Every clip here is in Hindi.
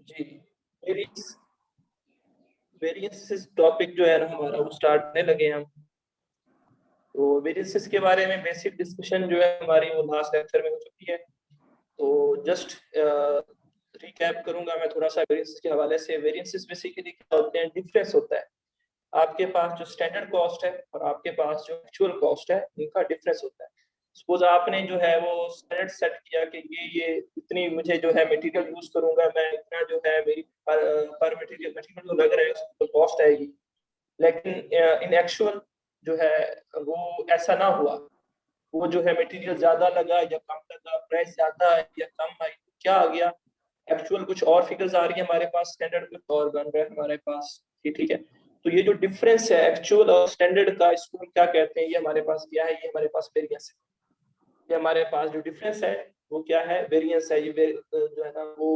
जी, वेरियंस वेरियंसेस टॉपिक जो है ना हमारा वो स्टार्ट करने लगे हम। तो वेरियंसेस के बारे में बेसिक डिस्कशन जो है हमारी वो लास्ट लेक्चर में हो चुकी है। तो जस्ट रिकैप करूंगा मैं थोड़ा सा वेरियंसेस के हवाले से। वेरियंसेस बेसिकली क्या होते हैं, डिफरेंस होता है आपके पास जो स्टैंडर्ड कॉस्ट है और आपके पास जो एक्चुअल कॉस्ट है, इनका डिफरेंस होता है। सपोज आपने जो है वो स्टैंडर्ड सेट किया कि ये इतनी मुझे जो है मटेरियल यूज करूंगा मैं, इतना जो है मेरी पर मटेरियल जो लग रहा है उसको कॉस्ट आएगी। लेकिन इन एक्चुअल जो है वो ऐसा ना हुआ। वो जो है मटेरियल ज्यादा लगा या कम लगा, प्राइस ज्यादा है या कम आई, क्या आ गया, एक्चुअल कुछ और फिगर्स आ रही है हमारे पास, स्टैंडर्ड कुछ और बन रहा है हमारे पास। ठीक है। तो ये जो डिफरेंस है एक्चुअल और स्टैंडर्ड का, इसको हम क्या कहते हैं, ये हमारे पास क्या है, ये हमारे पास वेरिएंस है। ये हमारे पास जो डिफरेंस है वो क्या है, वेरिएंस है। ये जो है ना वो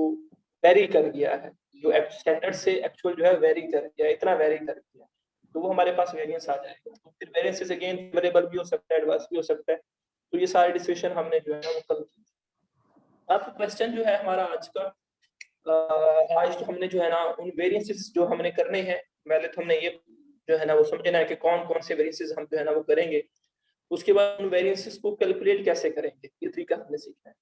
वेरी कर गया है, जो स्टैंडर्ड से एक्चुअल जो है वेरी कर गया, इतना वेरी कर गया, तो वो हमारे पास वेरिएंस आ जाएगा। तो फिर वेरिएंसेस अगेन फेवरेबल भी हो सकता है, एडवर्स भी हो सकता है। तो ये सारे डिस्कशन हमने जो है ना वो कल की। अब क्वेश्चन जो है हमारा आज का, आज तो हमने जो है ना उन वेरिएंसेस जो हमने करने हैं, पहले तो हमने ये जो है ना वो समझना है कि कौन कौन से वेरिएंसेस हम जो है ना वो करेंगे। उसके बाद उन वेरिएंसेस को कैलकुलेट कैसे करेंगे, ये तरीका हमने सीखना है।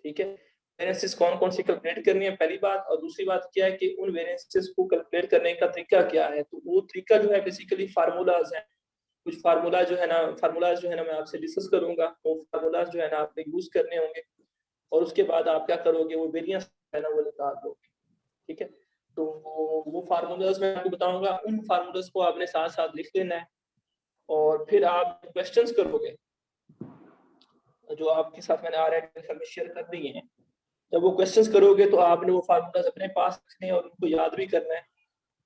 ठीक है। वेरिएंसेस कौन कौन सी कैलकुलेट करनी है, पहली बात। और दूसरी बात क्या है कि उन वेरिएंसेस को कैलकुलेट करने का तरीका क्या है। तो वो तरीका जो है बेसिकली फार्मूलाज है। कुछ फार्मूला जो है ना, फार्मूलाज जो है ना मैं आपसे डिस्कस करूंगा। वो फार्मूलाज जो है ना आपने यूज करने होंगे और उसके बाद आप क्या करोगे, वो वेरिएंस है ना वो निकाल दोगे। ठीक है। तो वो फार्मूलाज मैं आपको बताऊंगा, उन फार्मूलाज को आपने साथ साथ लिख लेना है। और फिर आप क्वेश्चंस करोगे जो आपके साथ मैंने ऑलरेडी शेयर कर दिए हैं। जब वो क्वेश्चंस करोगे तो आपने वो फार्मूलाज अपने पास रखने हैं और उनको याद भी करना है।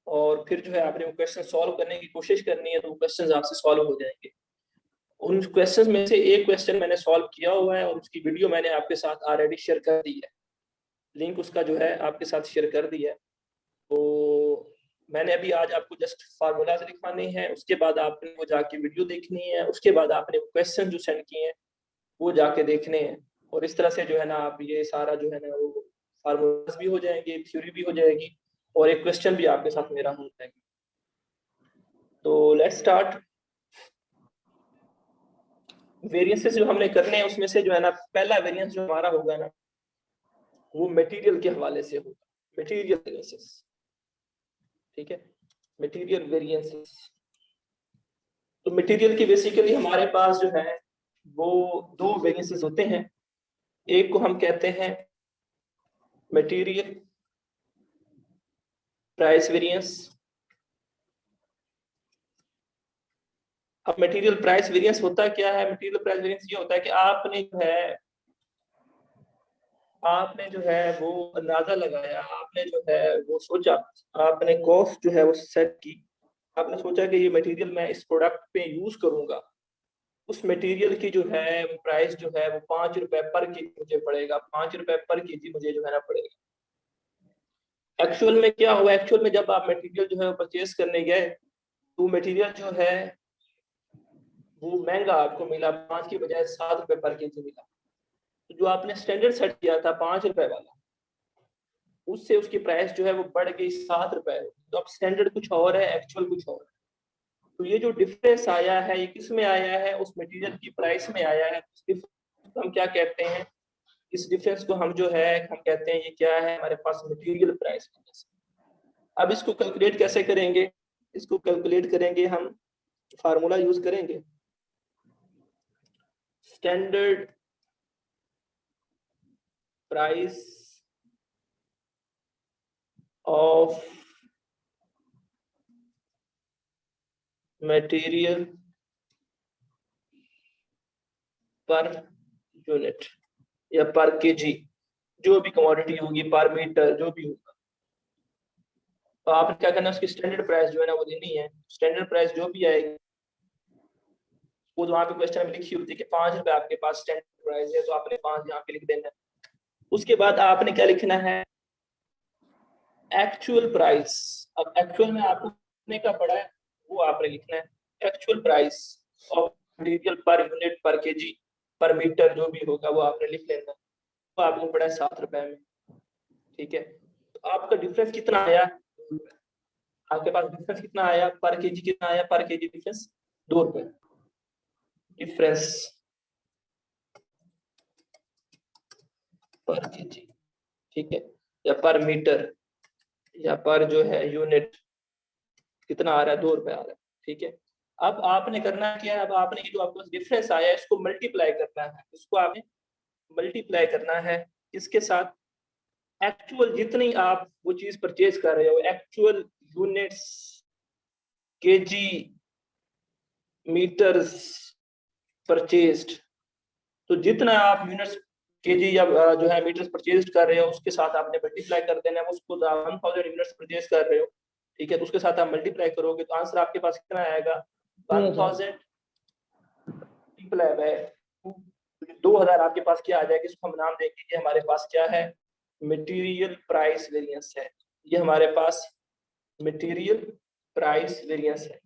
और फिर जो है आपने वो क्वेश्चन सॉल्व करने की कोशिश करनी है, तो वो क्वेश्चंस आपसे सॉल्व हो जाएंगे। उन क्वेश्चंस में से एक क्वेश्चन मैंने सॉल्व किया हुआ है और उसकी वीडियो मैंने आपके साथ ऑलरेडी शेयर कर दी है। लिंक उसका जो है आपके साथ शेयर कर दिया है। तो मैंने अभी आज आपको जस्ट फार्मूलाज लिखवाने हैं, उसके बाद आपने वो जाके वीडियो देखनी है, उसके बाद आपने क्वेश्चन जो सेंड किए हैं वो जाके देखने हैं। और इस तरह से जो है ना आप ये सारा जो है ना वो फार्मूलाज भी हो जाएंगे, थ्योरी भी हो जाएगी, और एक क्वेश्चन भी आपके साथ मेरा हो जाएगा। तो लेट्स स्टार्ट। वेरिएंसेस जो हमने करने हैं उसमें से जो है ना पहला वेरिएंस जो हमारा होगा ना वो मटेरियल के हवाले से होगा, मटेरियल वेरिएंसेस। ठीक है, मटेरियल वेरिएंसेस। तो मटेरियल की बेसिकली हमारे पास जो है वो दो वेरिएंसेस होते हैं। एक को हम कहते हैं मटेरियल प्राइस वेरिएंस। अब मटेरियल प्राइस वेरिएंस होता क्या है, मटेरियल प्राइस वेरिएंस ये होता है कि आपने जो है वो अंदाजा लगाया, आपने जो है वो सोचा, आपने कॉस्ट जो है वो सेट की। आपने सोचा कि ये मटेरियल मैं इस प्रोडक्ट पे यूज करूंगा। उस मटेरियल की जो है प्राइस जो है वो 5 रुपए पर केजी मुझे पड़ेगा, 5 रुपए पर केजी मुझे जो है ना पड़ेगा। एक्चुअल में क्या हुआ, एक्चुअल में जब आप मटेरियल जो है परचेज करने गए तो मटेरियल जो है वो महंगा आपको मिला, 5 की बजाय 7 रुपए पर केजी मिला। तो जो आपने स्टैंडर्ड सेट किया था 5 रुपए वाला, उससे उसकी प्राइस जो है वो बढ़ गई 7 रुपए। तो अब स्टैंडर्ड कुछ और है, एक्चुअल कुछ और है। तो ये जो डिफरेंस आया है ये किस में आया है, उस मटेरियल की प्राइस में आया है। उस डिफरेंस को हम क्या कहते हैं, इस डिफरेंस को हम जो है हम कहते हैं ये क्या है, हमारे पास मटेरियल प्राइस। अब इसको कैलकुलेट कैसे करेंगे, इसको कैलकुलेट करेंगे हम, फार्मूला यूज करेंगे स्टैंडर्ड प्राइस ऑफ मटेरियल पर यूनिट या पर केजी, जो भी कमोडिटी होगी, पर मीटर जो भी होगा। तो आपने क्या करना है, उसकी स्टैंडर्ड प्राइस जो है ना वो देनी है। स्टैंडर्ड प्राइस जो भी आएगी वो वहां पे क्वेश्चन में लिखी होती है कि 5 रुपए आपके पास स्टैंडर्ड प्राइस है, तो आपने 5 यहाँ पे लिख देना है। उसके बाद आपने क्या लिखना है, एक्चुअल प्राइस। अब एक्चुअल में आपको कितने का पड़ा है वो आपने लिखना है। एक्चुअल प्राइस ऑफ मटेरियल पर यूनिट, पर केजी, पर मीटर जो भी होगा वो आपने लिख लेना है। तो आपको पड़ा है 7 रुपए में। ठीक है। आपका डिफरेंस कितना आया, आपके पास डिफरेंस कितना आया पर केजी, कितना आया पर केजी डिफरेंस, 2 रुपए डिफरेंस पर केजी, ठीक है, या पर मीटर या पर जो है यूनिट कितना आ रहा है, 2 रुपए आ रहा है, ठीक है। अब आपने करना क्या है, अब आपने जो आपके पास डिफरेंस आया है इसको मल्टीप्लाई करना है, इसको आपने मल्टीप्लाई करना है इसके साथ, एक्चुअल जितनी आप वो चीज परचेज कर रहे हो, actual units, KG, meters purchased, तो जितना आप यूनिट्स, केजी या जो है मीटर्स परचेज कर रहे हो उसके साथ आपने मल्टीप्लाई कर देना है, उसको 1000 यूनिट्स परचेज कर रहे हो, ठीक है, तो उसके साथ आप मल्टीप्लाई करोगे तो आंसर आपके पास कितना आएगा, 1000 मल्टीप्लाई बाय 2000 आपके पास क्या आ जाएगा, इसको हम नाम देंगे कि हमारे पास क्या है, मटेरियल प्राइस वेरिएंस है, ये हमारे पास मटेरियल प्राइस वेरिएंस है।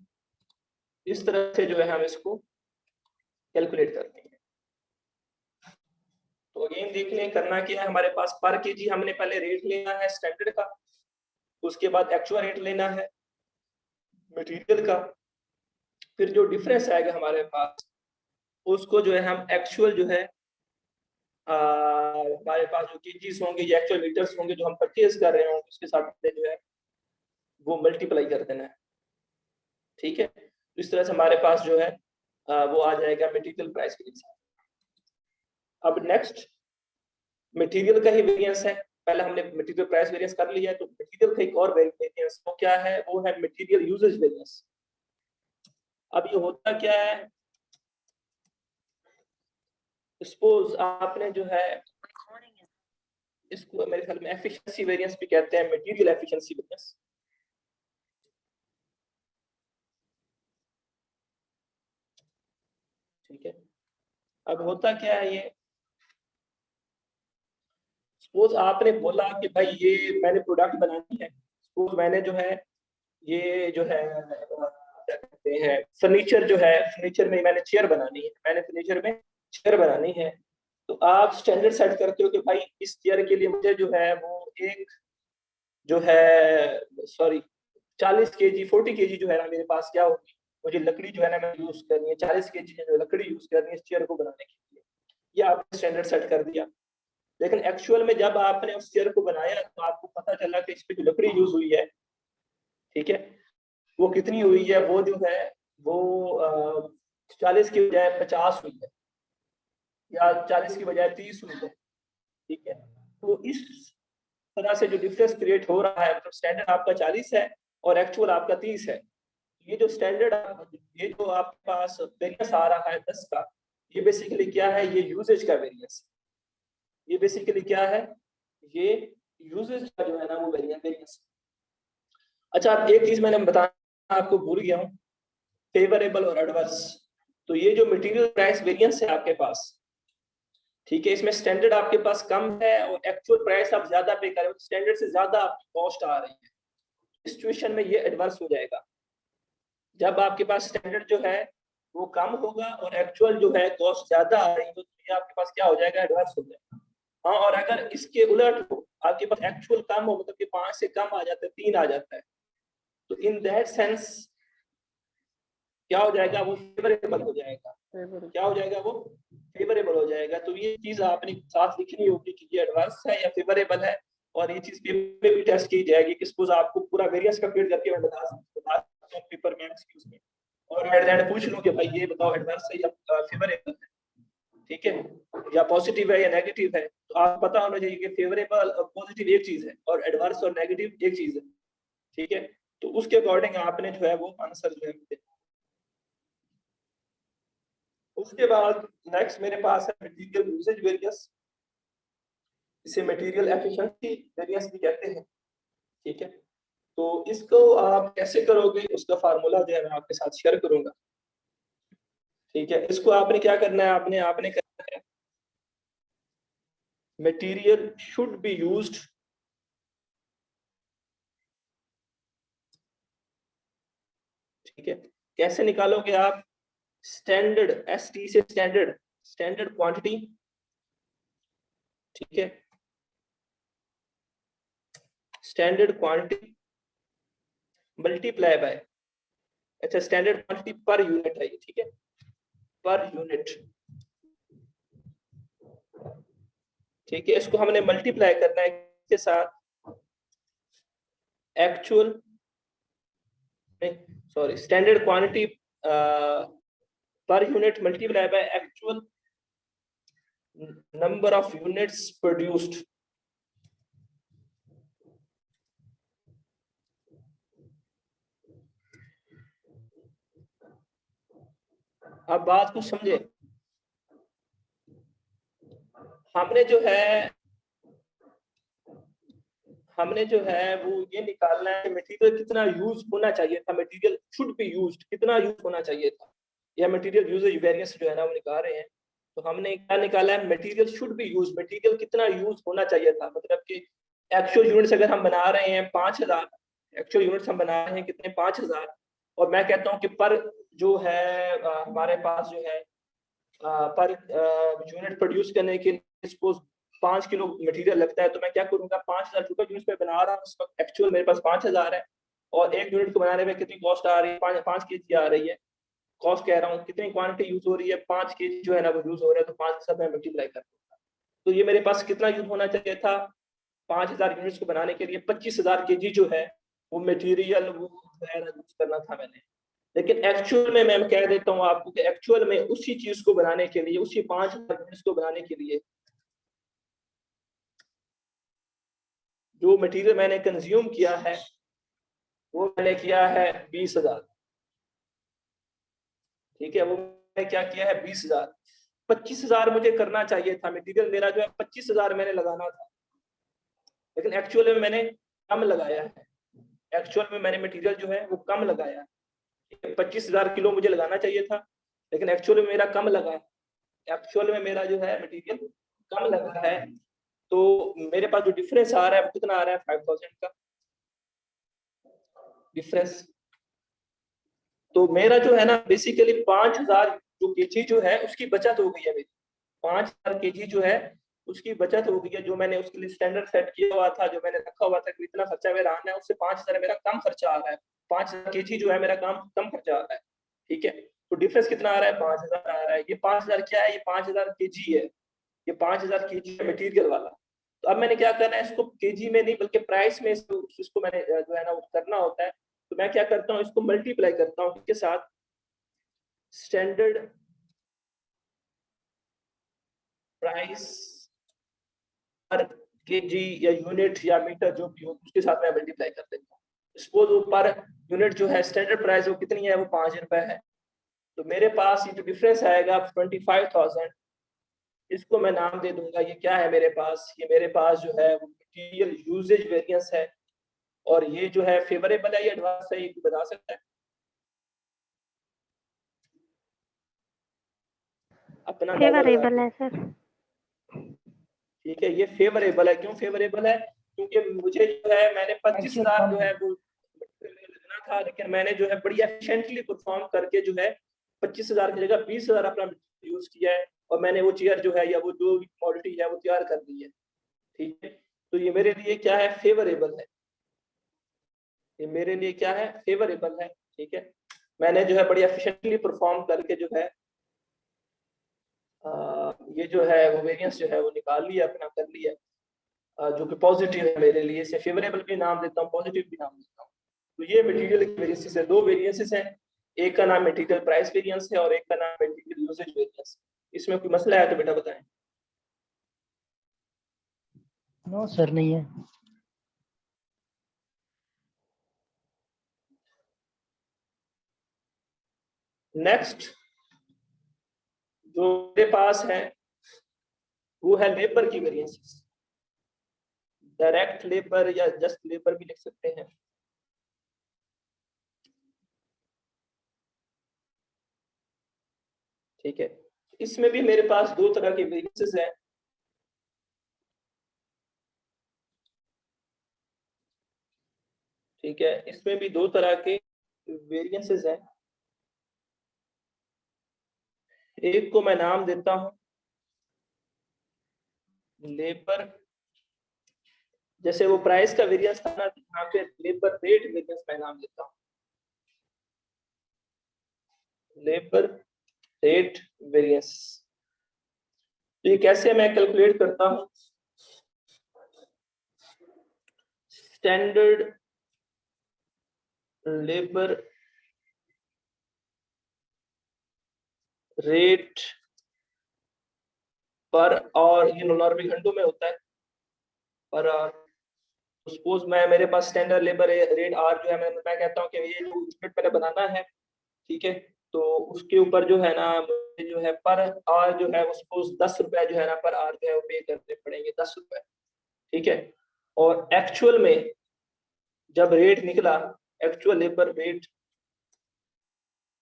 इस तरह से जो है हम इसको कैलकुलेट करते हैं। तो अगेन देख लें करना क्या है, हमारे पास पर केजी हमने पहले रेट लेना है स्टैंडर्ड का, उसके बाद एक्चुअल रेट लेना है मटेरियल का, फिर जो डिफरेंस आएगा हमारे पास उसको जो है हम एक्चुअल जो है हमारे पास जो केजीज होंगे या एक्चुअल लीटर्स होंगे जो हम परचेज कर रहे होंगे उसके साथ जो है वो मल्टीप्लाई कर देना है, ठीक है। तो इस तरह से हमारे पास जो है वो आ जाएगा मटेरियल प्राइस के लिए। अब नेक्स्ट मटेरियल का ही वेरिएंस है, पहले हमने मटेरियल प्राइस वेरिएंस कर लिया है, तो मटेरियल का एक और वेरिएंस वो क्या है, वो है मटेरियल यूजेज वेरिएंस। अब ये होता क्या है, सपोज आपने जो है इसको मेरे ख्याल में एफिशिएंसी वेरिएंस भी कहते हैं, मटेरियल एफिशिएंसी वेरिएंस, ठीक है। अब होता क्या है, ये सपोज आपने बोला कि भाई ये मैंने प्रोडक्ट बनानी है, सपोज मैंने जो है ये जो है क्या कहते हैं फर्नीचर, जो है फर्नीचर में मैंने चेयर बनानी है, मैंने फर्नीचर में चेयर बनानी है, तो आप स्टैंडर्ड सेट करते हो कि भाई इस चेयर के लिए मुझे जो है वो एक जो है सॉरी 40 केजी 40 केजी जो है ना मेरे पास क्या होगी, मुझे लकड़ी जो है ना मैं यूज करनी है, 40 केजी जो लकड़ी यूज करनी है इस चेयर को बनाने के लिए, ये आपने स्टैंडर्ड सेट कर दिया। लेकिन एक्चुअल में जब आपने उस चेयर को बनाया तो आपको पता चला कि इस पे जो लकड़ी यूज हुई है, ठीक है, वो कितनी हुई है, वो जो है वो 40 की बजाय 50 हुई है या 40 की बजाय 30 हुई है, ठीक है। तो इस तरह से जो डिफरेंस क्रिएट हो रहा है, मतलब स्टैंडर्ड आपका 40 है और एक्चुअल आपका 30 है, ये जो स्टैंडर्ड ये जो आपके पास वेरिएंस आ रहा है 10 का, ये बेसिकली क्या है, ये यूजेज का वेरिएंस, ये बेसिकली क्या है, ये यूजेज का जो है ना वो वेरिएंस। अच्छा, अब एक चीज मैंने बताना आपको भूल गया हूँ, फेवरेबल और एडवर्स। तो ये जो मटेरियल प्राइस वेरिएंस है आपके पास, ठीक है, इसमें स्टैंडर्ड आपके पास कम है और एक्चुअल प्राइस आप ज्यादा पे कर रहे हो, स्टैंडर्ड से ज्यादा आपकी कॉस्ट आ रही है, इस सिचुएशन में ये एडवर्स हो जाएगा। जब आपके पास स्टैंडर्ड जो है वो कम होगा और एक्चुअल जो है कॉस्ट ज्यादा आ रही है, तो ये आपके पास क्या हो जाएगा, एडवर्स हो जाएगा। हाँ, और अगर इसके उलट हो, आपके पास एक्चुअल कम हो, मतलब कि 5 से कम आ जाता है, 3 आ जाता है, तो इन दैट सेंस क्या हो जाएगा, वो फेवरेबल हो जाएगा। क्या हो जाएगा, वो फेवरेबल हो जाएगा। तो ये चीज आपने साथ लिखनी होगी कि ये एडवांस है या फेवरेबल है, और ये चीज पेपर में भी टेस्ट की जाएगी कि सपोज आपको पूरा वेरिएंस कैलकुलेट करके मैं बता सकता हूं पेपर में एक्सक्यूज में, और एट द एंड पूछ लूं कि भाई ये बताओ एडवांस है या फेवरेबल है, ठीक है, या पॉजिटिव है या नेगेटिव है। तो आप पता होना चाहिए कि फेवरेबल और पॉजिटिव एक चीज है और एडवर्स और नेगेटिव एक चीज है, ठीक है। तो उसके अकॉर्डिंग आपने जो है वो आंसर जो है देना। उसके बाद नेक्स्ट मेरे पास है मटेरियल यूसेज वेरिएंस, इसे मटेरियल एफिशिएंसी वेरिएंस भी कहते हैं, ठीक है। तो इसको आप कैसे करोगे, उसका फार्मूला जो है मैं आपके साथ शेयर करूंगा, ठीक है। इसको आपने क्या करना है, आपने आपने करना है मटेरियल शुड बी यूज्ड ठीक है। कैसे निकालोगे आप, स्टैंडर्ड एसटी से स्टैंडर्ड, स्टैंडर्ड क्वांटिटी, ठीक है, स्टैंडर्ड क्वांटिटी मल्टीप्लाई बाय, अच्छा स्टैंडर्ड क्वांटिटी पर यूनिट है ये, ठीक है, पर यूनिट, ठीक है। इसको हमने मल्टीप्लाई करना है के साथ एक्चुअल, नहीं सॉरी, स्टैंडर्ड क्वांटिटी पर unit multiply by actual number of units produced. अब बात को समझे, हमने जो है वो ये निकालना है मटेरियल कितना यूज होना चाहिए था, मटेरियल शुड बी यूज्ड, कितना यूज होना चाहिए था, या मटेरियल यूजेज वेरिएंस जो है ना वो निकाल रहे हैं। तो हमने क्या निकाला है, material should be use, material कितना यूज होना चाहिए था, मतलब कि एक्चुअल यूनिट्स अगर हम बना रहे हैं 5000, एक्चुअल यूनिट्स हम बना रहे हैं कितने 5000, और मैं कहता हूँ कि पर जो है हमारे पास जो है पर यूनिट प्रोड्यूस करने के लिए सपोज 5 किलो मटेरियल लगता है, तो मैं क्या करूंगा 5000 टोटल यूनिट पे बना रहा हूँ, इस वक्त एक्चुअल मेरे पास 5000 है, और एक यूनिट को बनाने में कितनी कॉस्ट आ रही है, 5 केजी आ रही है, कॉस्ट कह रहा हूँ, कितनी क्वांटिटी यूज हो रही है, 5 केजी जो है ना वो यूज हो रहा है, तो 5 के साथ मैं मल्टीप्लाई कर दूंगा। तो ये मेरे पास कितना यूज होना चाहिए था, 5000 यूनिट्स को बनाने के लिए 25000 केजी जो है वो मटेरियल वो यूज करना था मैंने। लेकिन एक्चुअल में मैं कह देता हूँ आपको कि एक्चुअल में उसी चीज को बनाने के लिए, उसी 5000 यूनिट्स को बनाने के लिए जो मटेरियल मैंने कंज्यूम किया है वो मैंने किया है 20000, ठीक है, वो मैंने क्या किया है 20000, 25000 मुझे करना चाहिए था, मटेरियल मेरा जो है 25000 मैंने लगाना था, लेकिन एक्चुअल में मैंने कम लगाया है, एक्चुअल में मैंने मटेरियल जो है वो कम लगाया है, 25000 किलो मुझे लगाना चाहिए था, लेकिन एक्चुअल में मेरा कम लगा है, एक्चुअल में मेरा जो है मटेरियल कम लगा है, तो मेरे पास जो डिफरेंस आ रहा है वो कितना आ रहा है 5000 का डिफरेंस। तो मेरा जो है ना बेसिकली 5000 जो केजी जो है उसकी बचत हो गई है मेरी, 5000 केजी जो है उसकी बचत हो गई है, जो मैंने उसके लिए स्टैंडर्ड सेट किया हुआ था, जो मैंने रखा हुआ था कि इतना खर्चा मेरा आना है, उससे 5000 मेरा कम खर्चा आ रहा है, 5000 केजी जो है मेरा कम खर्चा आ रहा है, ठीक है। तो डिफरेंस कितना आ रहा है 5000 आ रहा है, ये 5000 क्या है, ये 5000 केजी है, ये 5000 केजी है मटेरियल वाला। तो अब मैंने क्या करना है, इसको केजी में नहीं बल्कि प्राइस में इसको मैंने जो है ना वो करना होता है, तो मैं क्या करता हूँ इसको मल्टीप्लाई करता हूँ इसके साथ स्टैंडर्ड प्राइस पर केजी या यूनिट या मीटर जो भी हो उसके साथ मैं मल्टीप्लाई कर देता हूँ। सपोज वो पर यूनिट जो है स्टैंडर्ड प्राइस वो कितनी है, वो 5 रुपए है, तो मेरे पास ये जो डिफरेंस आएगा 25000, इसको मैं नाम दे दूंगा, ये क्या है मेरे पास, ये मेरे पास जो है वो मटेरियल यूजेज वेरिएंस है, और ये जो है फेवरेबल है या एडवांस है, ये बता सकता है अपना अंदाजा लगा फेवरेबल के। है सर। ठीक है, ये फेवरेबल है, क्यों फेवरेबल है, क्योंकि मुझे जो है मैंने एक्चुअल 25000 कम जो है वो लगना था, लेकिन मैंने जो है बड़ी एफिशिएंटली परफॉर्म करके जो है 25000 की जगह 20000 अपना यूज किया है, और मैंने वो चेयर जो है या वो जो भी क्वालिटी है वो तैयार कर दी है, ठीक है। तो ये मेरे लिए क्या है, फेवरेबल है, ये मेरे लिए क्या है, फेवरेबल है, ठीक है। मैंने जो है बड़ी एफिशिएंटली परफॉर्म करके जो है ये जो है वो वेरिएंस जो है वो निकाल लिया, अपना कर लिया, जो कि पॉजिटिव है मेरे लिए, इसे फेवरेबल भी नाम देता हूँ, पॉजिटिव भी नाम देता हूँ। तो ये मटेरियल की वेरिएंसेस है, दो वेरिएंसेस हैं, एक का नाम मटेरियल प्राइस वेरिएंस है और एक का नाम मटेरियल यूसेज वेरिएंस। इसमें कोई मसला है तो बेटा बताएं। नो सर, नहीं है। नेक्स्ट जो मेरे पास है वो है लेबर की वेरिएंसेस, डायरेक्ट लेबर या जस्ट लेबर भी लिख सकते हैं, ठीक है। इसमें भी मेरे पास दो तरह के वेरिएंसेस हैं, ठीक है, इसमें भी दो तरह के वेरिएंसेस हैं, एक को मैं नाम देता हूं लेबर जैसे वो प्राइस का वेरिएंस था ना, यहाँ पे लेबर रेट वेरिएंस मैं नाम देता हूँ, लेबर रेट वेरिएंस। तो ये कैसे मैं कैलकुलेट करता हूँ? स्टैंडर्ड लेबर रेट पर और ये नॉर्मल घंटों में होता है पर सपोज मैं मेरे पास स्टैंडर्ड लेबर रेट आर जो है, मैं कहता हूँ कि ये जो यूनिट मैंने बनाना है, ठीक है, तो उसके ऊपर जो है ना मुझे जो है पर आर जो है वो सपोज 10 रुपए जो है ना पर आर जो है वो पे करने पड़ेंगे, 10 रुपए, ठीक है। और एक्चुअल में जब रेट निकला, एक्चुअल लेबर रेट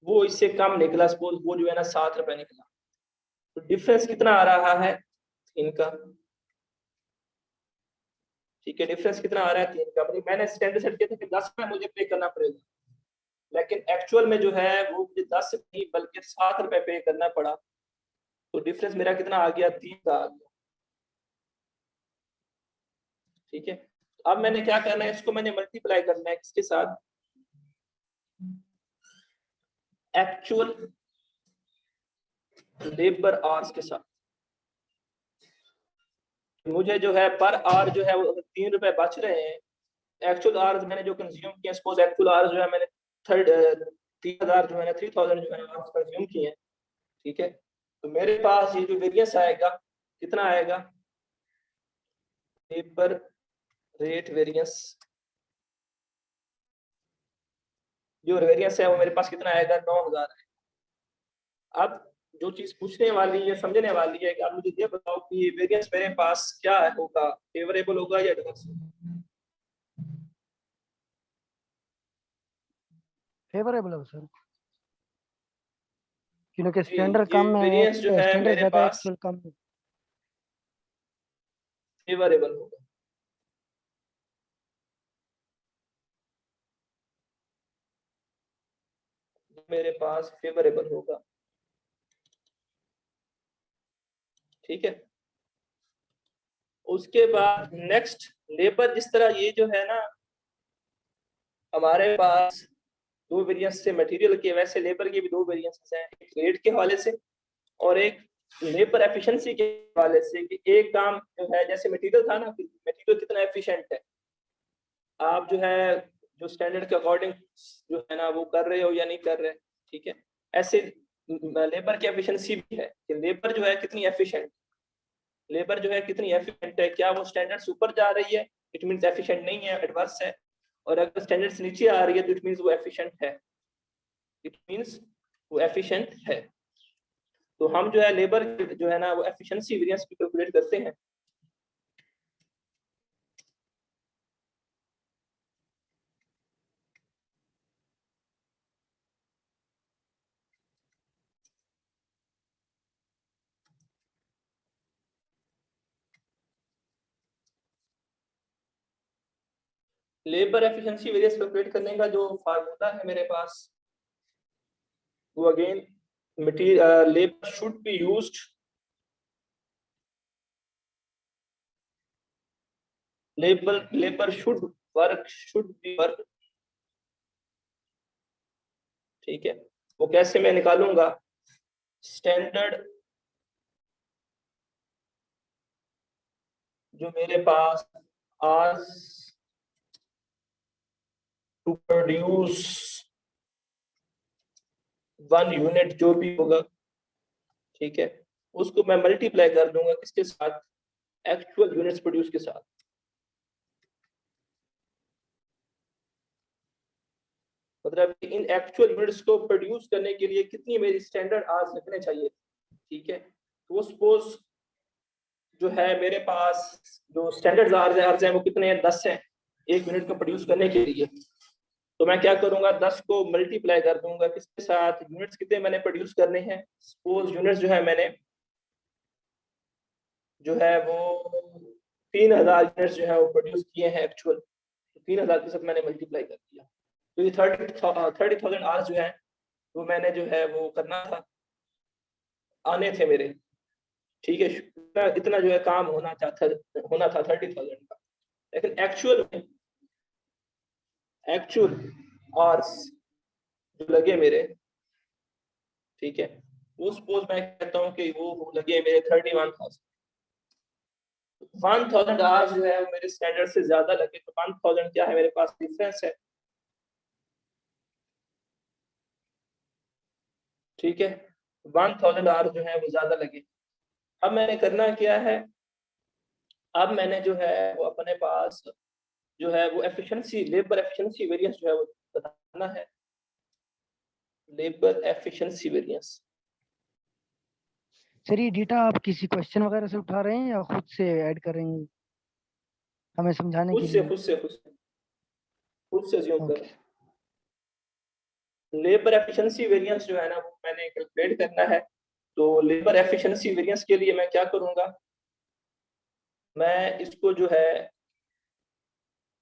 वो इससे कम निकला, सपोज वो जो है ना 7 रुपए निकला। तो डिफरेंस कितना आ रहा है इनका? ठीक है, डिफरेंस कितना आ रहा है 3 का। मैंने स्टैंडर्ड सेट किया था कि 10 रुपए मुझे पे करना पड़ेगा, लेकिन एक्चुअल में जो है वो मुझे 10 नहीं बल्कि 7 रुपए पे करना पड़ा। तो डिफरेंस मेरा कितना आ गया? 3 का आ गया, ठीक है। अब मैंने क्या करना है, इसको मैंने मल्टीप्लाई करना है किसके साथ? एक्चुअल लेबर आवर्स के साथ। मुझे जो है पर आवर जो है वो 3 रुपए बच रहे हैं। एक्चुअल आवर्स मैंने जो कंज्यूम किया, सपोज एक्चुअल आवर्स जो है मैंने 3000 जो है ना 3000 जो है आवर्स कंज्यूम किए हैं, ठीक है। तो मेरे पास ये जो वेरिएंस आएगा कितना आएगा? लेबर रेट वेरिएंस, जो वेरिएंस है वो मेरे पास कितना आएगा? 9000 है। अब जो चीज पूछने वाली है, समझने वाली है कि आप मुझे ये बताओ कि ये वेरिएंस मेरे पास क्या होगा, फेवरेबल होगा या एडवर्स? फेवरेबल है सर, क्योंकि जी, स्टैंडर्ड ये कम है, वेरिएंस जो है स्टैंडर्ड मेरे ज्यादा है, पास एक्चुअल कम है। फेवरेबल होगा। मेरे पास फेवरेबल होगा, ठीक है। उसके बाद नेक्स्ट, लेबर जिस तरह ये जो है ना हमारे पास दो वेरिएंस से मटेरियल के, वैसे लेबर के भी दो वेरिएंसेस हैं, एक रेट के हवाले से और एक लेबर एफिशिएंसी के हवाले से। कि एक काम जो है जैसे मटेरियल था ना, मटेरियल कितना एफिशिएंट है, आप जो है जो स्टैंडर्ड के अकॉर्डिंग जो है ना वो कर रहे हो या नहीं कर रहे, ठीक है। ऐसे लेबर की एफिशिएंसी भी है कि लेबर जो है कितनी एफिशिएंट, लेबर जो है कितनी एफिशिएंट है, क्या वो स्टैंडर्ड से ऊपर जा रही है, इट मींस एफिशिएंट नहीं है, एडवर्स है। और अगर स्टैंडर्ड से नीचे आ रही है तो इट मींस वो एफिशिएंट है, इट मींस वो एफिशिएंट है। तो हम जो है लेबर जो है ना वो एफिशिएंसी वेरिएंस भी कैलकुलेट करते हैं। लेबर एफिशिएंसी वेरिएंस कैलकुलेट करने का जो फार्मूला है मेरे पास, वो again material labour should be used, labour should work, should be work, ठीक है। वो कैसे मैं निकालूंगा? स्टैंडर्ड जो मेरे पास आज टू प्रोड्यूस 1 यूनिट जो भी होगा, ठीक है, उसको मैं मल्टीप्लाई कर दूंगा किसके साथ? एक्चुअल यूनिट्स प्रोड्यूस के साथ। मतलब इन एक्चुअल यूनिट्स को प्रोड्यूस करने के लिए कितनी मेरी स्टैंडर्ड आवर्स लगने चाहिए, ठीक है। तो सपोज जो है मेरे पास जो स्टैंडर्ड आवर्स हैं वो कितने हैं? 10 हैं एक यूनिट को प्रोड्यूस करने के लिए। तो मैं क्या करूंगा, 10 को मल्टीप्लाई कर दूंगा किसके साथ? यूनिट्स कितने मैंने प्रोड्यूस करने हैं। सपोज यूनिट्स जो है मैंने जो है वो 3000 यूनिट्स जो है वो प्रोड्यूस किए हैं एक्चुअल, तो 3000 के साथ मैंने मल्टीप्लाई कर दिया। तो ये 30,000 आवर्स जो है वो मैंने जो है वो करना था, आने थे मेरे, ठीक है। इतना जो है काम होना था 30,000 का। लेकिन एक्चुअल आवर्स जो लगे मेरे, ठीक है, वो सपोज मैं कहता हूँ कि वो लगे मेरे 31,000। 1,000 आवर्स जो है मेरे स्टैंडर्ड से ज्यादा लगे, तो 1,000 क्या है मेरे पास डिफरेंस है, ठीक है। 1,000 आवर्स जो है वो ज्यादा लगे। अब मैंने करना क्या है, अब मैंने जो है वो अपने पास जो है वो एफिशिएंसी, लेबर एफिशिएंसी वेरिएंस जो है वो बताना है। लेबर एफिशिएंसी वेरिएंस, सर ये डेटा आप किसी क्वेश्चन वगैरह से उठा रहे हैं या खुद से ऐड करेंगे हमें समझाने के लिए? खुद से assume कर रहा ओके। हूं। लेबर एफिशिएंसी वेरिएंस जो है ना वो मैंने कैलकुलेट करना है। तो लेबर एफिशिएंसी वेरिएंस के लिए मैं क्या करूंगा, मैं इसको जो है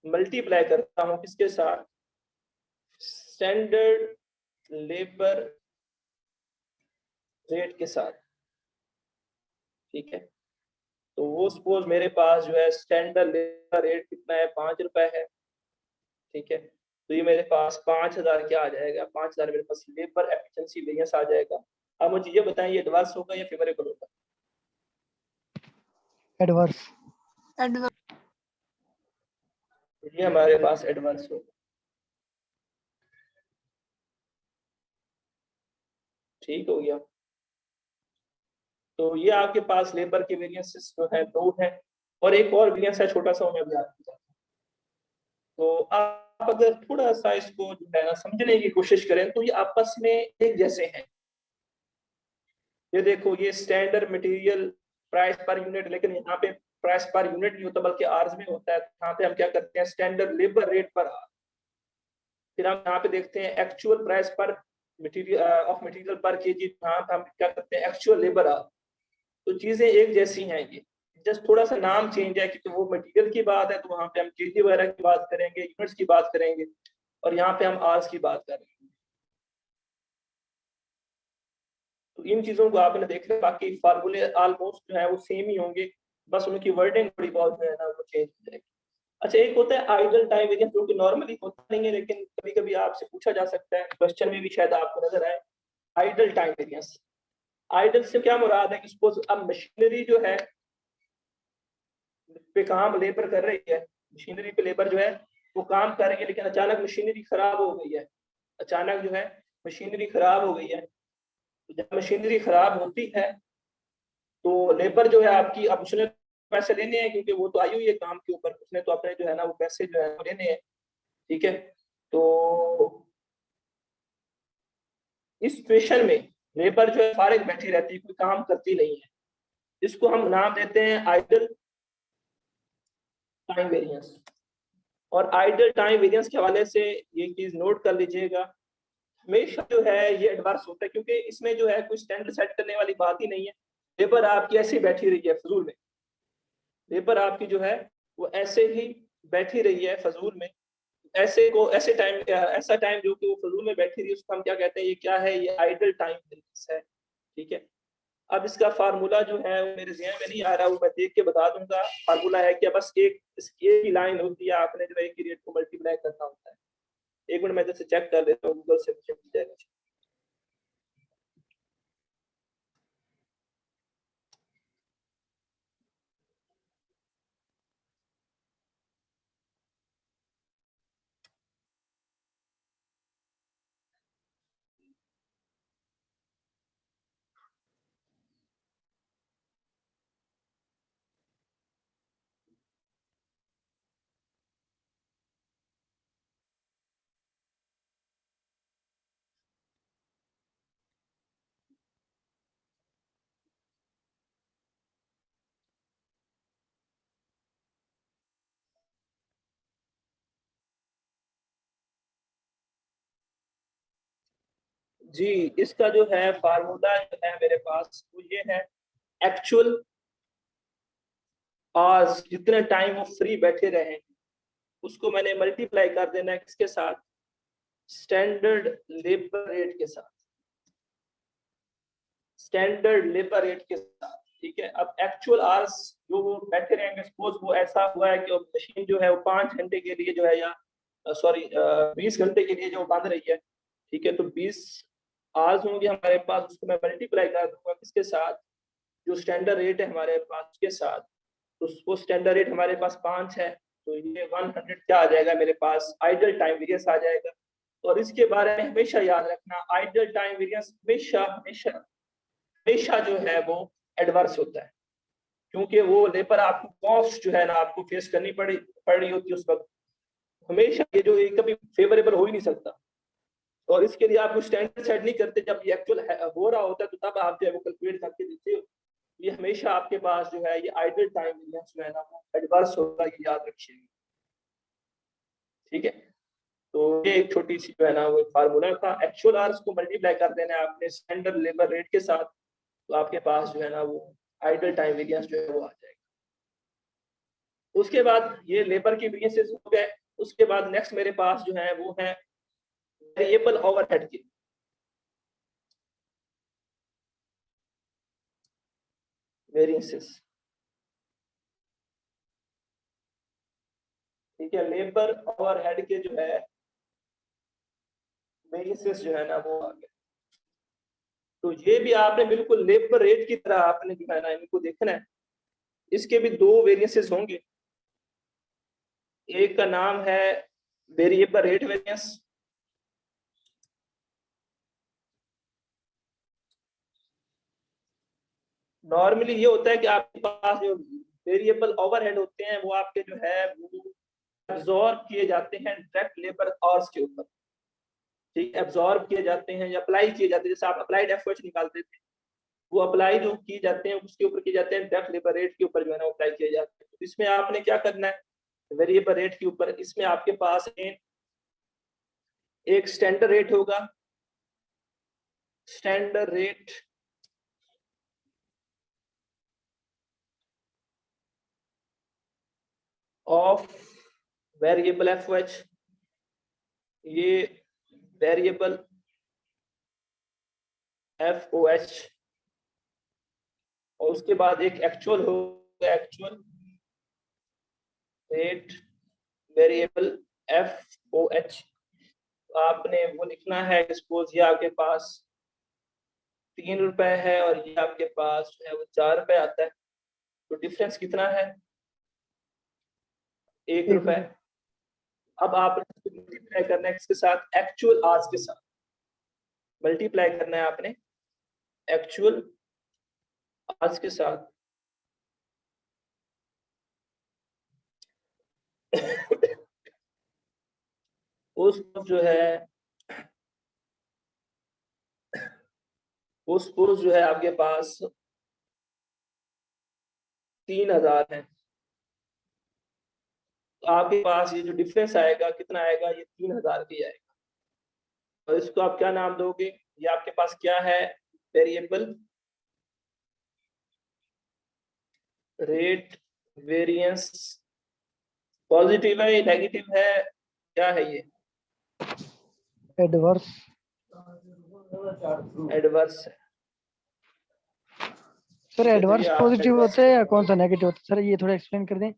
मल्टीप्लाई करता हूं किसके साथ, स्टैंडर्ड लेबर रेट के साथ, ठीक है। तो वो सपोज मेरे पास जो है स्टैंडर्ड लेबर रेट कितना है, 5 रुपए है, ठीक है। तो ये मेरे पास 5,000 क्या आ जाएगा, 5,000 मेरे पास लेबर एफिशिएंसी वेरिएंस आ जाएगा। अब मुझे ये बताएं ये एडवांस होगा या फेवरेबल होगा? एडवर्स। ये हमारे पास एडवांस होगा, ठीक हो गया। तो ये आपके पास लेबर के वेरिएंसेस जो है 2 है, और एक और वेरिएंस है छोटा सा, मैं भी आपको बताता हूं। तो आप अगर थोड़ा सा इसको जो है ना समझने की कोशिश करें तो ये आपस में एक जैसे हैं। ये देखो ये standard material price per unit, लेकिन यहाँ पे प्राइस पर यूनिट नहीं होता बल्कि आवर्स में होता है। यहाँ पे हम क्या करते हैं, standard labour rate per hour. फिर हम यहाँ पे देखते हैं एक्चुअल प्राइस पर मटेरियल ऑफ मटेरियल पर केजी, यहाँ पे हम क्या करते हैं एक्चुअल लेबर आवर। तो चीजें एक जैसी हैं, ये जस्ट थोड़ा सा नाम चेंज है, क्योंकि वो मटेरियल की बात है तो वहाँ पे हम केजी वगैरह की बात करेंगे, यूनिट्स की बात करेंगे, और यहाँ पे हम आवर्स की बात कर रहे हैं। तो इन चीजों को आपने देख लिया, बाकी फार्मूले ऑलमोस्ट जो है वो सेम ही होंगे, बस उनकी वर्डिंग थोड़ी बहुत जो है ना वो चेंज हो जाएगी। अच्छा, एक होता है आइडल टाइम वेरिएंस, जो कि नॉर्मली होता नहीं है लेकिन कभी कभी आपसे पूछा जा सकता है, क्वेश्चन में भी शायद आपको नजर आए। आइडल टाइम वेरिएंस, आइडल से क्या मुराद है कि सपोज अब मशीनरी जो है पे काम लेबर कर रही है, मशीनरी पे लेबर जो है वो काम कर रही है, लेकिन अचानक मशीनरी खराब हो गई है, अचानक जो है मशीनरी खराब हो गई है। तो जब मशीनरी खराब होती है तो लेबर जो है आपकी, अब उसने पैसे लेने हैं क्योंकि वो तो आई हुई है काम के ऊपर, उसने तो अपने जो है ना वो पैसे जो है वो लेने हैं, ठीक है। तो इस सिचुएशन में लेबर जो है फारिग बैठी रहती है, कोई काम करती नहीं है। इसको हम नाम देते हैं आइडल टाइम वेरिएंस। और आइडल टाइम वेरिएंस के हवाले से ये चीज नोट कर लीजिएगा, हमेशा जो है ये एडवांस होता है, क्योंकि इसमें जो है कोई स्टैंडर्ड सेट करने वाली बात ही नहीं है। लेबर आपकी ऐसी बैठी रही है फजूल में, लेबर आपकी जो है वो ऐसे ही बैठी रही है फजूल में, ऐसे टाइम, ऐसा टाइम जो कि वो फजूल में बैठी रही है, उसको हम क्या कहते हैं, ये क्या है, ये आइडल टाइम है, ठीक है। अब इसका फार्मूला जो है वो मेरे ज़हन में नहीं आ रहा, वो मैं देख के बता दूंगा। फार्मूला है कि बस एक ही लाइन होती है, आपने जो है एक ही रेट को मल्टीप्लाई करना होता है। एक मिनट मैं जैसे चेक कर लेता हूँ, गूगल से मुझे मिल जाएगा। जी, इसका जो है फार्मूला जो है मेरे पास वो ये है, एक्चुअल आज जितने टाइम वो फ्री बैठे रहे उसको मैंने मल्टीप्लाई कर देना है किसके साथ, स्टैंडर्ड लेबर रेट के साथ, स्टैंडर्ड लेबर रेट के साथ। ठीक है। अब एक्चुअल आवर्स जो वो बैठे रहेंगे, सपोज वो ऐसा हुआ है कि मशीन जो है वो 5 घंटे के लिए जो है, या सॉरी 20 घंटे के लिए जो बंद रही है, ठीक है। तो 20 आवर्स होंगे हमारे पास, उसको मैं मल्टीप्लाई कर दूंगा किसके साथ, जो स्टैंडर्ड रेट है हमारे पास उसके साथ। तो वो स्टैंडर्ड रेट हमारे पास 5 है, तो ये 100 क्या आ जाएगा मेरे पास, आइडल टाइम वेरियंस आ जाएगा। और इसके बारे में हमेशा याद रखना, आइडल टाइम वेरियंस हमेशा हमेशा हमेशा जो है वो एडवर्स होता है, क्योंकि वो लेबर आपको कॉस्ट जो है ना आपको फेस करनी पड़ रही होती है उस वक्त। हमेशा ये जो कभी फेवरेबल हो ही नहीं सकता, और इसके लिए आप स्टैंडर्ड सेट नहीं करते, जब ये एक्चुअल हो रहा होता है तो तब आप जो है वो कैलकुलेट करके देते हो। ये हमेशा आपके पास जो है ये आइडल टाइम वेरिएंस जो है ना वो एडवर्स होगा, ये याद रखिएगा, ठीक है। तो ये एक छोटी सी जो है ना वो फार्मूला था। एक्चुअल आवर्स को मल्टीप्लाई कर देना है आपने स्टैंडर्ड लेबर रेट के साथ, तो आपके पास जो है ना वो आइडल टाइम वेरिएंस जो है वो आ जाएगा। उसके बाद ये लेबर के वेरिएंसेस हो गए। उसके बाद नेक्स्ट मेरे पास जो है वो है वेरिएबल ओवरहेड के। वेरिएंसेस, ठीक है। लेबर ओवरहेड के जो है वेरिएंसेस जो है ना वो आ गए। तो ये भी आपने बिल्कुल लेबर रेट की तरह आपने जो है ना इनको देखना है। इसके भी दो वेरिएंसेस होंगे, एक का नाम है वेरिएबल रेट वेरिएंस, नॉर्मली ये होता है कि आपके पास जो वेरिएबल ओवरहेड होते हैं वो आपके जो है वो एब्जॉर्ब किए जाते हैं डायरेक्ट लेबर आवर्स के ऊपर, ठीक, एब्जॉर्ब किए जाते हैं या अप्लाई किए जाते हैं। जैसे आप अप्लाइड एफर्ट्स निकालते थे, वो अप्लाई जो किए जाते हैं उसके ऊपर किए जाते हैं, डायरेक्ट लेबर रेट के ऊपर जो है ना अप्लाई किए जाते हैं। तो इसमें आपने क्या करना है, वेरिएबल रेट के ऊपर इसमें आपके पास एक स्टैंडर्ड रेट होगा, standard rate of variable FOH, ये वेरिएबल एफओएच, और उसके बाद एक एक्चुअल होगा, एक्चुअल रेट वेरिएबल एफओएच। आपने वो लिखना है, सपोज ये आपके पास 3 रुपए है और ये आपके पास जो है वो 4 रुपए आता है, तो डिफरेंस कितना है, 1 रुपए। अब आपने मल्टीप्लाई करना है इसके साथ, एक्चुअल आवर्स के साथ मल्टीप्लाई करना है आपने, एक्चुअल आवर्स के साथ। उस जो है वो सपोज जो है आपके पास 3000 है, तो आपके पास ये जो डिफरेंस आएगा कितना आएगा, ये 3000 की आएगा। और इसको आप क्या नाम दोगे, ये आपके पास क्या है, वेरिएबल रेट वेरिएंस। पॉजिटिव है नेगेटिव है, क्या है ये, एडवर्स। एडवर्स है। सर ठीक है, तो ये एडवर्स आपका पॉजिटिव एडवर्स होता है हो या गया। कौन सा नेगेटिव होता है, सर ये थोड़ा एक्सप्लेन कर दें।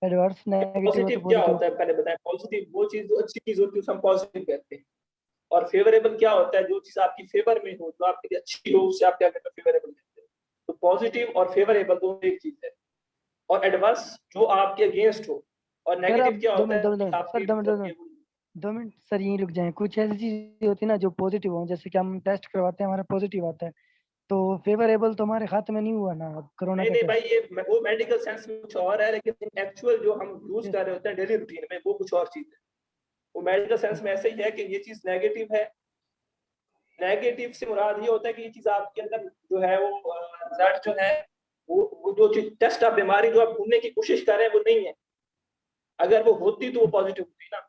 एडवर्स नेगेटिव हो तो पॉजिटिव क्या पॉजिटिव। होता है पहले बताएं। पॉजिटिव वो चीज जो अच्छी चीज होती है उसे हम पॉजिटिव कहते हैं, और फेवरेबल क्या होता है, जो चीज आपकी फेवर में हो, जो आपके लिए अच्छी हो, उसे आप क्या कहते हैं, फेवरेबल कहते हैं। तो पॉजिटिव और फेवरेबल दोनों एक चीज है। और एडवर्स जो आपके अगेंस्ट हो, और सर नेगेटिव अब क्या दो होता मिनट दो है कि मिनट सर आपके दो मिनट दो मतलब मिनट कि 2 मिनट सर यहीं रुक जाएं। कुछ ऐसी चीजें होती है ना जो पॉजिटिव हो, जैसे कि हम टेस्ट करवाते हैं हमारा पॉजिटिव आता है, तो फेवरेबल तो हमारे खाते में नहीं हुआ ना अब कोरोना नहीं का नहीं भाई, टेस्ट। ये वो मेडिकल साइंस में कुछ और है, लेकिन एक्चुअल जो हम यूज कर रहे होते हैं डेली रूटीन में वो कुछ और चीज है। वो मेडिकल साइंस में ऐसे ही है कि ये चीज नेगेटिव है। नेगेटिव से मुराद ये होता है कि ये चीज आपके अंदर जो है वो रिजल्ट जो है वो जो चीज टेस्ट आप बीमारी जो आप ढूंढने की कोशिश कर रहे हैं वो नहीं है। अगर वो होती तो वो पॉजिटिव होती ना,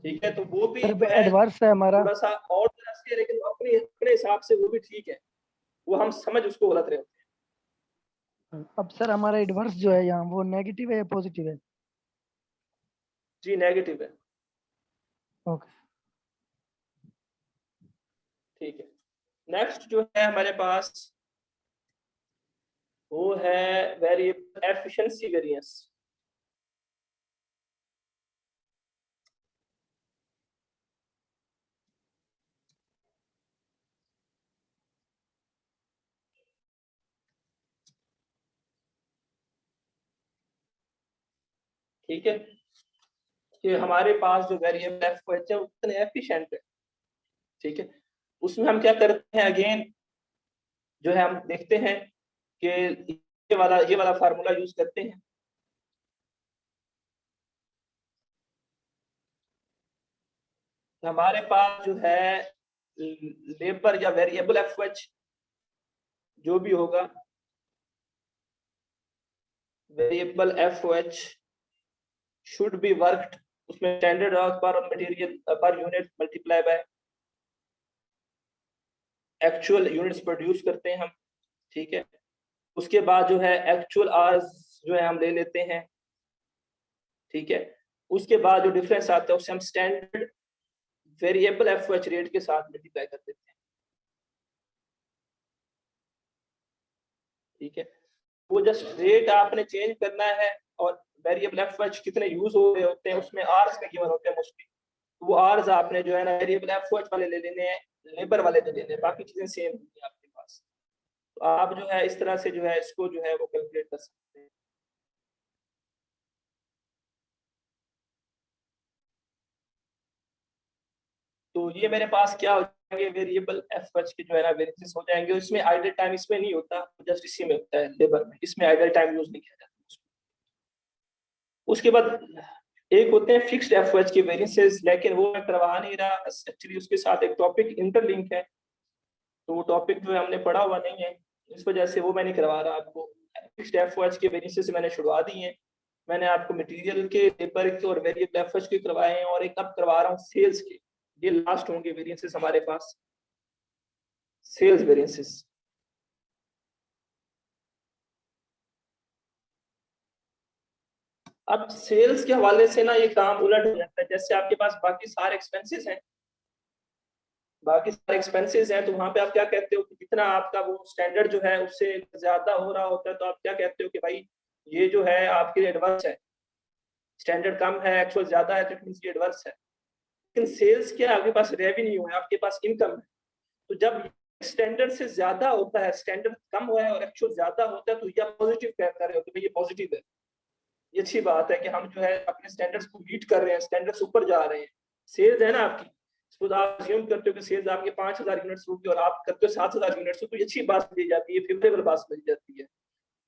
ठीक है। तो वो भी सर जो है एडवर्स है हमारा। थोड़ा सा और तरह से है, लेकिन अपने अपने हिसाब से वो भी ठीक है। वो हम समझ उसको गलत रहे होते अब सर हमारा एडवर्स जो है यहाँ वो नेगेटिव है या पॉजिटिव है? हैं। जी नेगेटिव है। ओके। ठीक है। नेक्स्ट जो है हमारे पास वो है वेरिएबल एफिशिएंसी वेरिएंस। ठीक है, कि हमारे पास जो वेरिएबल एफ है वो कितने एफिशिएंट है। ठीक है, उसमें हम क्या करते हैं, अगेन जो है हम देखते हैं कि ये वाला फार्मूला यूज करते हैं। हमारे पास जो है लेबर या वेरिएबल एफ जो भी होगा, variable F should be worked, उसमें स्टैंडर्ड आवर्स पर मटेरियल पर unit multiply by actual units produce करते हैं हम। ठीक है, उसके बाद जो है एक्चुअल आवर्स जो है हम ले लेते हैं। ठीक है, उसके बाद जो डिफरेंस आता है उसे हम स्टैंडर्ड वेरिएबल एफ रेट के साथ मल्टीप्लाई कर देते हैं। ठीक है, वो जस्ट रेट आपने चेंज करना है, और वेरिएबल एफ कितने यूज हो रहे होते हैं उसमें आर्स में गिवन होते हैं मोस्टली, तो वो आर्स आपने जो है ना वेरिएबल एफ वाले ले लेने हैं, लेबर वाले ले लेने हैं, बाकी चीजें सेम होती हैं आपके पास। तो आप जो है इस तरह से जो है इसको जो है वो कैलकुलेट कर सकते हैं। तो ये मेरे पास क्या हो जाएंगे, वेरिएबल एफ के जो है ना वेरिएंसेस हो जाएंगे। इसमें आइडल टाइम इसमें नहीं होता, जस्ट इसी में होता है लेबर में, इसमें आइडल टाइम यूज नहीं किया जाता। उसके बाद एक होते हैं फिक्स्ड एफ के वेरिएंसेस, लेकिन वो मैं करवा नहीं रहा, एक्चुअली उसके साथ एक टॉपिक इंटरलिंक है, तो वो टॉपिक जो है हमने पढ़ा हुआ नहीं है, इस वजह से वो मैं नहीं करवा रहा आपको। फिक्स्ड एफ के वेरिएंसेस मैंने छुड़वा दी हैं। मैंने आपको मटेरियल के, लेबर के और वेरिएबल एफ के करवाए हैं, और एक अब करवा रहा हूँ सेल्स के। ये लास्ट होंगे वेरिएंसेस हमारे पास, सेल्स वेरिएंसेस। अब सेल्स के हवाले से ना ये काम उलट हो जाता है, जैसे आपके पास बाकी सारे एक्सपेंसेस हैं, तो वहां पे आप क्या कहते हो कि जितना आपका वो स्टैंडर्ड जो है उससे ज्यादा हो रहा होता है, तो आप क्या कहते हो कि भाई ये जो है आपके लिए एडवर्स है, स्टैंडर्ड कम है एक्चुअल ज्यादा है, तो इट मींस ये एडवर्स है। लेकिन सेल्स क्या है, आपके पास रेवेन्यू है, आपके पास इनकम है, तो जब स्टैंडर्ड से ज्यादा होता है, स्टैंडर्ड कम हुआ है और एक्चुअल ज्यादा होता है, तो ये पॉजिटिव कह कर रहे हो कि भाई ये पॉजिटिव है, ये अच्छी बात है कि हम जो है अपने स्टैंडर्ड्स को मीट कर रहे हैं, स्टैंडर्ड्स ऊपर जा रहे हैं। सेल्स है ना आपकी, सपोज आप अज्यूम करते हो कि सेल्स आपके 5000 यूनिट्स होगी और आप करते हो 7000 यूनिट्स, तो ये अच्छी बात समझी जाती है, फेवरेबल बात समझी जाती है।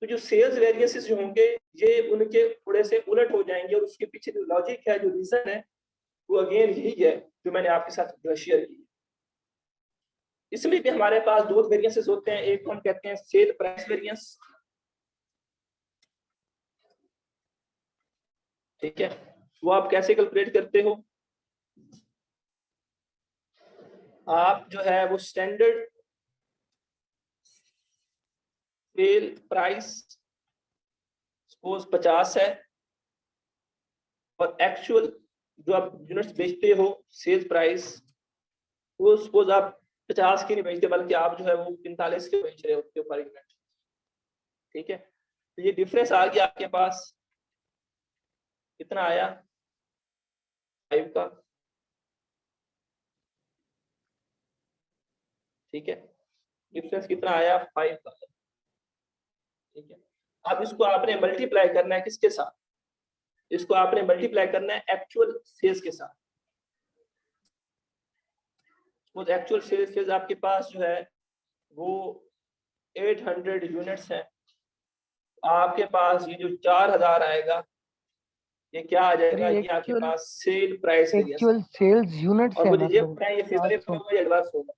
तो जो सेल्स वेरिएंसेस जो होंगे ये उनके थोड़े से उलट हो जाएंगे, और उसके पीछे जो लॉजिक है, जो रीजन है, वो अगेन यही है जो मैंने आपके साथ शेयर की। इसमें भी हमारे पास दो वेरिएंसेस होते हैं, एक को हम कहते हैं सेल प्राइस वेरिएंस। ठीक है, वो आप कैसे कैलकुलेट करते हो, आप जो है वो स्टैंडर्ड सेल प्राइस सपोज 50 है, और एक्चुअल जो आप यूनिट्स बेचते हो सेल्स प्राइस, वो सपोज आप 50 की नहीं बेचते, बल्कि आप जो है वो 45 के बेच रहे होते हो पर यूनिट। ठीक है, तो ये डिफरेंस आ गया आपके पास, कितना आया 5 का। ठीक है, डिफरेंस कितना आया 5 का। ठीक है, अब इसको आपने मल्टीप्लाई करना है किसके साथ, इसको आपने मल्टीप्लाई करना है एक्चुअल सेल्स के साथ। सपोज एक्चुअल सेल्स आपके पास जो है वो 800 यूनिट्स है, आपके पास ये जो 4000 आएगा, ये क्या आ जाएगा, ये आपके एक्चुअल पास sale price variance. Actual sales units और है मुझे ये मतलब बताएं, ये फेवरेबल 800 होगा या एडवांस होगा,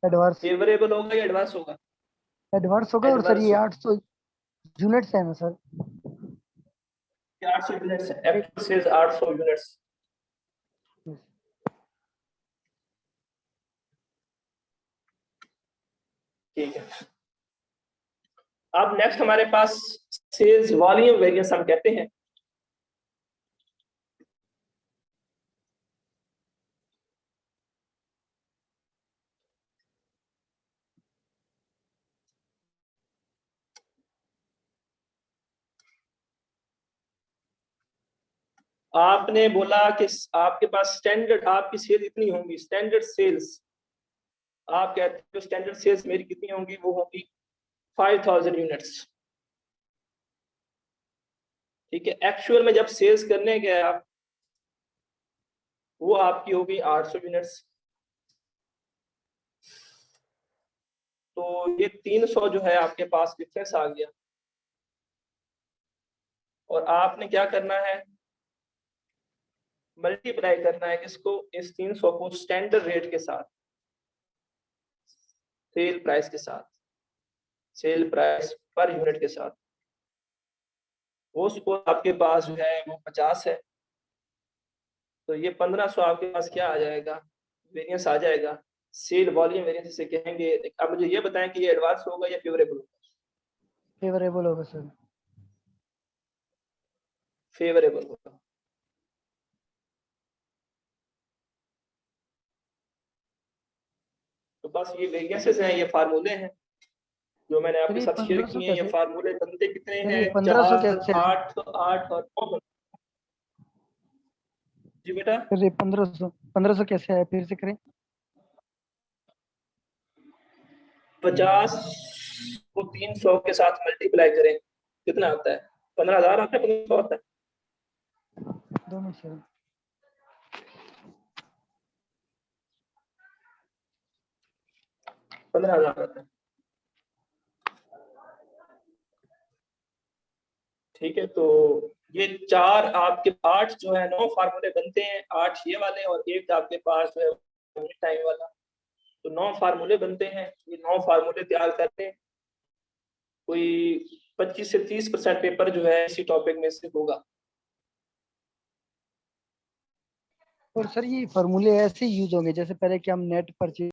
एडवर्स फेवरेबल होगा या एडवांस होगा। एडवर्स होगा। और सर एडवांस ये होगा, 800 यूनिट्स है ना सर। 800 यूनिट्स है, एक एक्चुअल सेल्स 800 यूनिट्स। ठीक है, अब नेक्स्ट हमारे पास सेल्स वॉल्यूम वेरिएंस हम कहते हैं। आपने बोला कि आपके पास स्टैंडर्ड आपकी सेल इतनी होंगी, स्टैंडर्ड सेल्स आप कहते हो स्टैंडर्ड सेल्स मेरी कितनी होंगी, वो होगी 5000 यूनिट्स। ठीक है, एक्चुअल में जब सेल्स करने गए आप, वो आपकी होगी 800 यूनिट्स। तो ये 300 जो है आपके पास डिफरेंस आ गया, और आपने क्या करना है, मल्टीप्लाई करना है किसको, इस 300 को स्टैंडर्ड रेट के साथ, सेल प्राइस के साथ, सेल प्राइस पर यूनिट के साथ। वो सपोज आपके पास जो है वो 50 है, तो ये 1500 आपके पास क्या आ जाएगा, वेरिएंस आ जाएगा। सेल वॉल्यूम वेरिएंस से कहेंगे। अब मुझे ये बताएं कि ये एडवांस होगा या फेवरेबल होगा? फेवरेबल होगा सर। फेवरेबल होगा। तो बस ये वेरिएंसेस हैं, ये फार्मूले हैं जो मैंने सर आपके ये साथ शेयर 1500 किए हैं। ये कैसे, फार्मूले बनते कितने सर हैं, ये 1500 4, कैसे है? 8, 8 और 9। जी बेटा, सर ये 1500 कैसे है, फिर से करें। 50 को 300 के साथ मल्टीप्लाई करें, कितना आता है? 15,000 आता है, 1500 आता है? 2 मिनट सर। 15,000 आता है। ठीक है, तो ये 4 आपके 8 जो है 9 फार्मूले बनते हैं, 8 ये वाले और एक आपके पास जो है टाइम वाला। तो 9 फार्मूले बनते हैं। ये 9 फार्मूले तैयार करते हैं। कोई 25 से 30% पेपर जो है इसी टॉपिक में से होगा। और सर ये फार्मूले ऐसे यूज होंगे जैसे पहले कि हम नेट परचेज